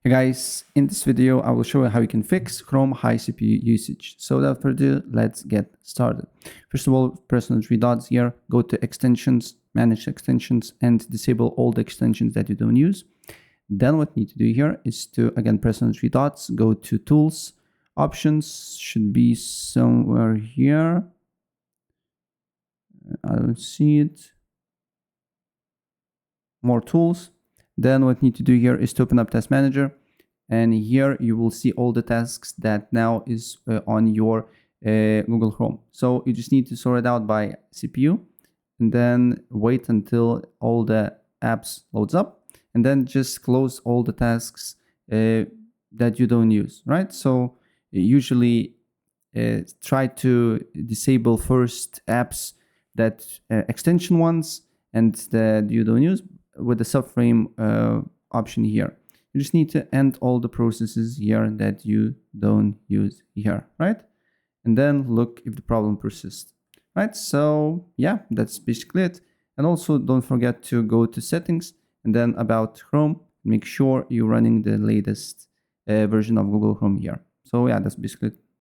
Hey guys, in this video I will show you how you can fix Chrome high CPU usage. So without further ado, let's get started. First of all, press on the three dots here, go to extensions, manage extensions, and disable all the extensions that you don't use. Then what you need to do here is to again press on the three dots, go to tools, options should be somewhere here. I don't see it. More tools. Then what you need to do here is to open up Task Manager, and here you will see all the tasks that now is on your Google Chrome. So you just need to sort it out by CPU, and then wait until all the apps loads up, and then just close all the tasks that you don't use, right? So usually try to disable first apps that extension ones and that you don't use with the subframe option here. You just need to end all the processes here that you don't use here, right? And then look if the problem persists, right? So yeah, that's basically it. And also don't forget to go to settings and then about Chrome, make sure you're running the latest version of Google Chrome here. So yeah, that's basically it.